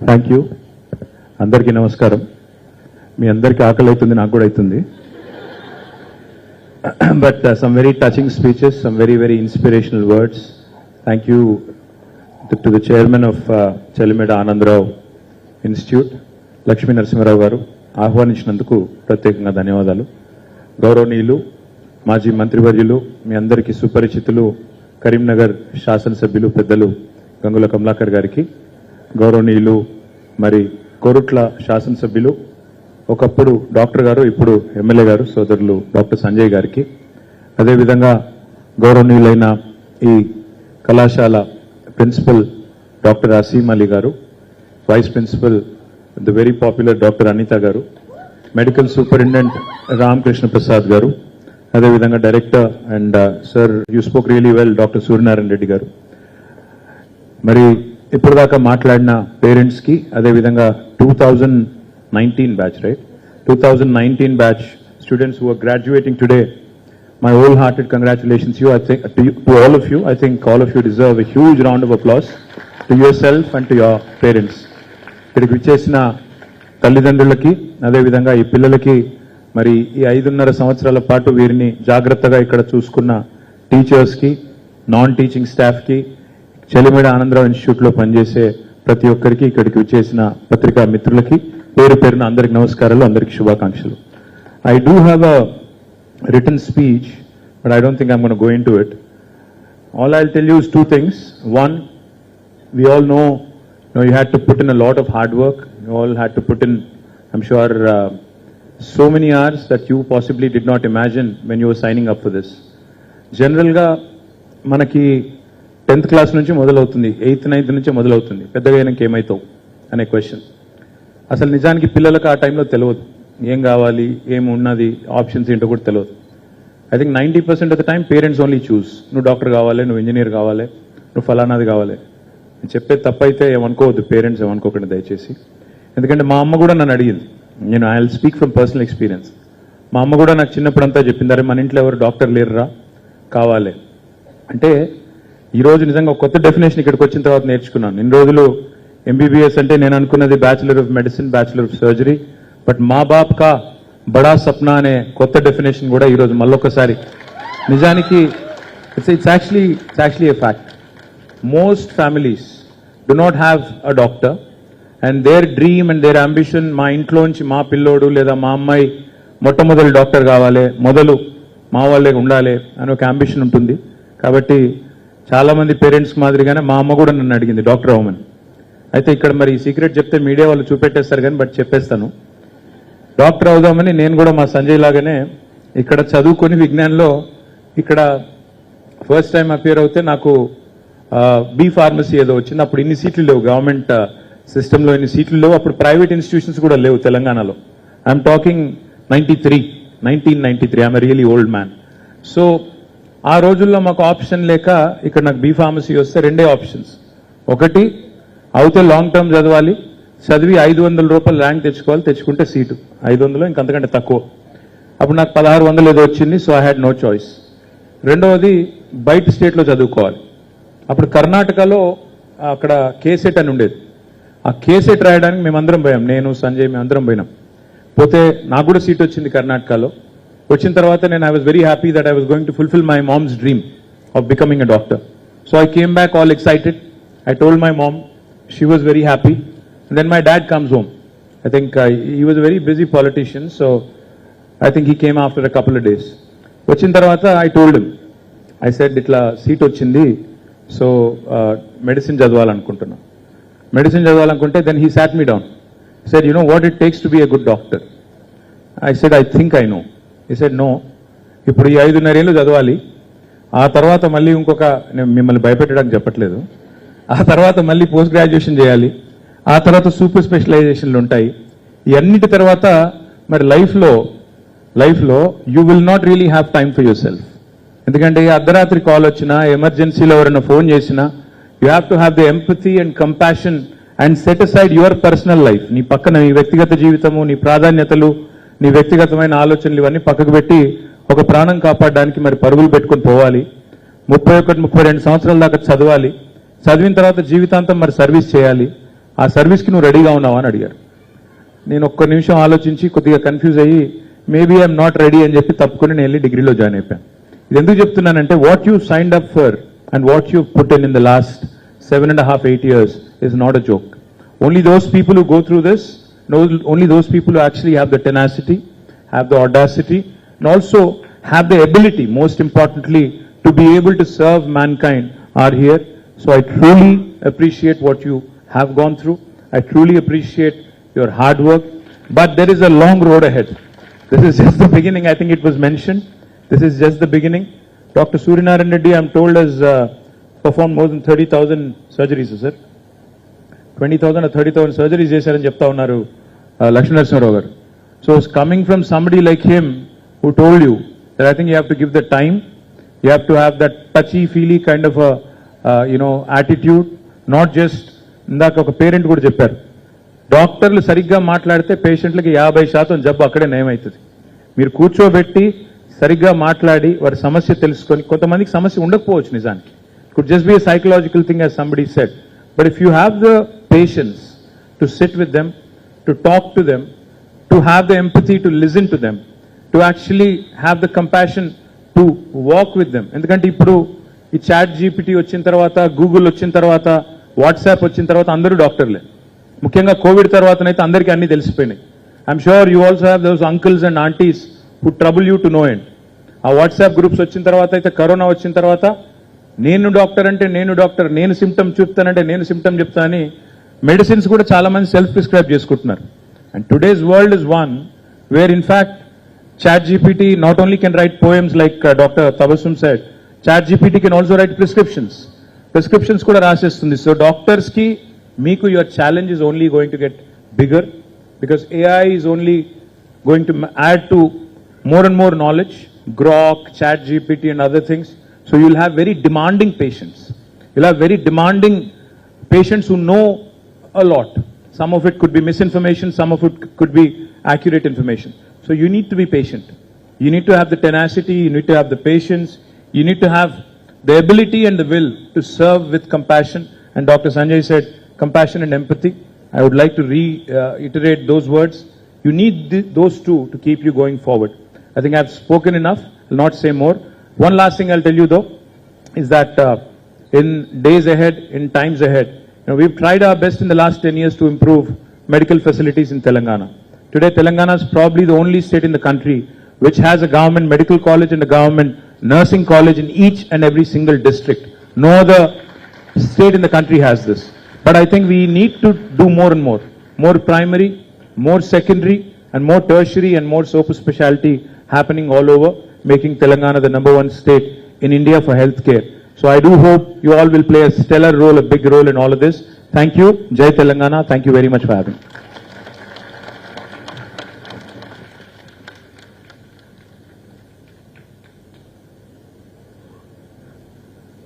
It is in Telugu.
Thank you. అందరికీ నమస్కారం. మీ అందరికీ ఆకలి అవుతుంది, నాకు కూడా అవుతుంది. But some very touching speeches, some very, very inspirational words. Thank you to the chairman of Chelimeda Anandrao Institute, Lakshmi Narasimharao garu. ఆహ్వానించినందుకు ప్రత్యేకంగా ధన్యవాదాలు. గౌరవనీయులు మాజీ మంత్రివర్యులు, మీ అందరికీ సుపరిచితులు కరీంనగర్ శాసనసభ్యులు పెద్దలు గంగుల కమలాకర్ గారికి, గౌరవనీయులు మరి కోరుట్ల శాసనసభ్యులు ఒకప్పుడు డాక్టర్ గారు ఇప్పుడు ఎమ్మెల్యే గారు సోదరులు డాక్టర్ సంజయ్ గారికి, అదేవిధంగా గౌరవనీయులైన ఈ కళాశాల principal doctor Aseem Ali garu, vice principal the very popular doctor Anitha garu, medical superintendent Ramakrishna Prasad garu, అదేవిధంగా director and sir you spoke really well doctor Suryanarayana Reddy garu, మరి ఇప్పుడు దాకా మాట్లాడిన పేరెంట్స్ కి, అదేవిధంగా 2019 batch, right, 2019 batch students who are graduating today, my wholehearted congratulations you. I think to all of you, I think all of you deserve a huge round of applause to yourself and to your parents. ఇక్కడికి విచ్చేసిన తల్లిదండ్రులకి, అదేవిధంగా ఈ పిల్లలకి, మరి ఈ 5.5 సంవత్సరాల పాటు వీరిని జాగ్రత్తగా ఇక్కడ చూసుకున్న టీచర్స్ కి, నాన్ టీచింగ్ స్టాఫ్ కి, చెలిమేడ ఆనందరావు ఇన్స్టిట్యూట్ లో పనిచేసే ప్రతి ఒక్కరికి, ఇక్కడికి విచ్చేసిన పత్రికా మిత్రులకి పేరు పేరున అందరికి నమస్కారాలు, అందరికి శుభాకాంక్షలు. I do have a written speech, but I don't think I'm going to go into it. All I'll tell you is two things. One, we all know, you had to put in a lot of hard work. You all had to put in, I'm sure, so many hours that you possibly did not imagine when you were signing up for this. General ga manaki 10th class నుంచి మొదలవుతుంది, 8th 9th నుంచి మొదలవుతుంది, పెద్దగా అయినాక ఏమవుతావు అనే క్వశ్చన్. అసలు నిజానికి పిల్లలకు ఆ టైంలో తెలియదు ఏం కావాలి, ఏం ఉన్నది, ఆప్షన్స్ ఏంటో కూడా తెలియదు. I think 90% of the time parents only చూస్, నువ్వు డాక్టర్ కావాలి, నువ్వు ఇంజనీర్ కావాలి, నువ్వు ఫలానాది కావాలి. నేను చెప్పేది తప్పైతే ఏమనుకోవద్దు, పేరెంట్స్ ఏమనుకోకండి దయచేసి. ఎందుకంటే మా అమ్మ కూడా నన్ను అడిగింది, నేను I will speak from personal experience. మా అమ్మ కూడా నాకు చిన్నప్పుడంతా చెప్పింది, అరే మన ఇంట్లో ఎవరు డాక్టర్ లేరురా, కావాలి అంటే. ఈరోజు నిజంగా ఒక కొత్త డెఫినేషన్ ఇక్కడికి వచ్చిన తర్వాత నేర్చుకున్నాను. ఇన్ని రోజులు ఎంబీబీఎస్ అంటే నేను అనుకున్నది bachelor of medicine, bachelor of surgery, but మా బాప్ కా బడా సప్నా అనే కొత్త డెఫినేషన్ కూడా ఈరోజు మళ్ళొకసారి. నిజానికి it's actually a fact. Most families do not have a doctor and their dream and their ambition, మా ఇంట్లోంచి మా పిల్లోడు లేదా మా అమ్మాయి మొట్టమొదటి డాక్టర్ కావాలి, మొదలు మా వాళ్ళే ఉండాలి అని ఒక అంబిషన్ ఉంటుంది. కాబట్టి చాలా మంది పేరెంట్స్ మాదిరిగానే మా అమ్మ కూడా నన్ను అడిగింది డాక్టర్ అవ్వమని. అయితే ఇక్కడ మరి ఈ సీక్రెట్ చెప్తే మీడియా వాళ్ళు చూపెట్టేస్తారు కానీ, బట్ చెప్పేస్తాను, డాక్టర్ అవుదామని నేను కూడా మా సంజయ్ లాగానే ఇక్కడ చదువుకొని విజ్ఞానంలో ఇక్కడ ఫస్ట్ టైం అపియర్ అవుతే నాకు బీ ఫార్మసీ ఏదో వచ్చింది. అప్పుడు ఇన్ని సీట్లు లేవు, గవర్నమెంట్ సిస్టంలో ఇన్ని సీట్లు లేవు, అప్పుడు ప్రైవేట్ ఇన్స్టిట్యూషన్స్ కూడా లేవు తెలంగాణలో. I'm talking 1993. I'm really old man. So ఆ రోజుల్లో మాకు ఆప్షన్ లేక ఇక్కడ నాకు బీ ఫార్మసీ వస్తే రెండే ఆప్షన్స్. ఒకటి, అవుతే లాంగ్ టర్మ్ చదవాలి, చదివి 500 రూపాయలు ర్యాంక్ తెచ్చుకోవాలి, తెచ్చుకుంటే సీటు 500 ఇంకంతకంటే తక్కువ. అప్పుడు నాకు 1600 ఏదో వచ్చింది, so I had no choice. రెండవది, బయట స్టేట్లో చదువుకోవాలి. అప్పుడు కర్ణాటకలో అక్కడ కేసెట్ అని ఉండేది. ఆ కేసెట్ రాయడానికి మేమందరం పోయాం, నేను సంజయ్ మేమందరం పోయినాం. పోతే నాకు కూడా సీట్ వచ్చింది కర్ణాటకలో. వచ్చిన తర్వాత నేను I was very happy that I was going to fulfil my mom's dream of becoming a doctor. So I came back all excited. I told my mom, she was very happy. And then my dad comes home. I think he was a very busy politician, so I think he came after a couple of days. Vachin tarvata I told him, I said itla seat ochindi, so medicine chadavalanuntunna. Medicine chadavalanunte, then he sat me down. He said, you know what it takes to be a good doctor? I said, I think I know. He said, no. ఇప్పుడు ఈ 5.5 ఏళ్ళు చదవాలి, ఆ తర్వాత మళ్ళీ ఇంకొక, నేను మిమ్మల్ని భయపెట్టడానికి చెప్పట్లేదు, ఆ తర్వాత మళ్ళీ పోస్ట్ గ్రాడ్యుయేషన్ చేయాలి, ఆ తర్వాత సూపర్ స్పెషలైజేషన్లు ఉంటాయి. ఇవన్నిటి తర్వాత మరి లైఫ్లో you will not really have time for your self. ఎందుకంటే అర్ధరాత్రి కాల్ వచ్చినా, ఎమర్జెన్సీలో ఎవరైనా ఫోన్ చేసినా, you have to have the empathy and compassion and set aside your personal life. నీ పక్కన నీ వ్యక్తిగత జీవితము, నీ ప్రాధాన్యతలు, నీ వ్యక్తిగతమైన ఆలోచనలు ఇవన్నీ పక్కకు పెట్టి ఒక ప్రాణం కాపాడడానికి మరి పరుగులు పెట్టుకొని పోవాలి. 31-32 సంవత్సరాల దాకా చదవాలి, చదివిన తర్వాత జీవితాంతం మరి సర్వీస్ చేయాలి. ఆ సర్వీస్కి నువ్వు రెడీగా ఉన్నావా అని అడిగారు. నేను ఒక్క నిమిషం ఆలోచించి కొద్దిగా కన్ఫ్యూజ్ అయ్యి మేబీ ఐఎమ్ నాట్ రెడీ అని చెప్పి తప్పుకొని నేను వెళ్ళి డిగ్రీలో జాయిన్ అయిపోయాను. ఇది ఎందుకు చెప్తున్నానంటే what you signed up for and what you put in the last 7.5, 8 years is not a joke. Only those people who go through this, only those people who actually have the tenacity, have the audacity, and also have the ability, most importantly, to be able to serve mankind are here. So I truly appreciate what you have gone through. I truly appreciate your hard work, but there is a long road ahead. This is just the beginning. I think it was mentioned. This is just the beginning. Dr. Suryanarayan Reddy, I'm told, has performed more than 30,000 surgeries, sir. 20,000 or 30,000 surgeries చేశారని చెప్తా ఉన్నారు లక్ష్మీనరసింహారావు గారు. So it's coming from somebody like him who told you that I think you have to give the time, you have to have that touchy-feely kind of a attitude, not just ఇందాక ఒక పేరెంట్ కూడా చెప్పారు, డాక్టర్లు సరిగ్గా మాట్లాడితే పేషెంట్లకి 50% జబ్బు అక్కడే నయమవుతుంది. మీరు కూర్చోబెట్టి సరిగ్గా మాట్లాడి వారి సమస్య తెలుసుకొని, కొంతమందికి సమస్య ఉండకపోవచ్చు నిజానికి, could just be a psychological thing as somebody said, but if you have the patience to sit with them, to talk to them, to have the empathy to listen to them, to actually have the compassion to walk with them. ఎందుకంటే ఇప్పుడు ఈ చాట్ జీపీటీ వచ్చిన తర్వాత, గూగుల్ వచ్చిన తర్వాత, వాట్సాప్ వచ్చిన తర్వాత అందరూ డాక్టర్లే. ముఖ్యంగా కోవిడ్ తర్వాతనైతే అందరికీ అన్ని తెలిసిపోయినాయి. I'm sure you also have those uncles and aunties who trouble you to no end. ఆ వాట్సాప్ గ్రూప్స్ వచ్చిన తర్వాత అయితే, కరోనా వచ్చిన తర్వాత, నేను డాక్టర్ అంటే నేను డాక్టర్, నేను సిమ్టమ్ చూపుతానంటే నేను సిమ్టమ్ చెప్తానని మెడిసిన్స్ కూడా చాలా మంది సెల్ఫ్ ప్రిస్క్రైబ్ చేసుకుంటున్నారు. And today's world is one where in fact chat GPT not only can write poems like doctor Tabassum said, chat GPT can also write prescriptions కూడా రాసేస్తుంది. సో డాక్టర్స్ కి మీకు your challenge is only going to get bigger, because AI is only going to add to more and more knowledge, Grok, Chat GPT and other things. So you'll have very demanding patients. You'll have very demanding patients who know a lot. Some of it could be misinformation, some of it could be accurate information. So you need to be patient. You need to have the tenacity, you need to have the patience, you need to have the ability and the will to serve with compassion. And Dr. Sanjay said, compassion and empathy. I would like to reiterate those words. You need those two to keep you going forward. I think I've spoken enough, I'll not say more. One last thing I'll tell you though, is that in days ahead, in times ahead, we've tried our best in the last 10 years to improve medical facilities in Telangana. Today, Telangana is probably the only state in the country which has a government medical college and a government nursing college in each and every single district. No other state in the country has this. But I think we need to do more and more primary, more secondary, and more tertiary and more super specialty happening all over, making Telangana the #1 state in India for healthcare. So I do hope you all will play a stellar role, a big role in all of this. Thank you. Jai Telangana. Thank you very much for having me.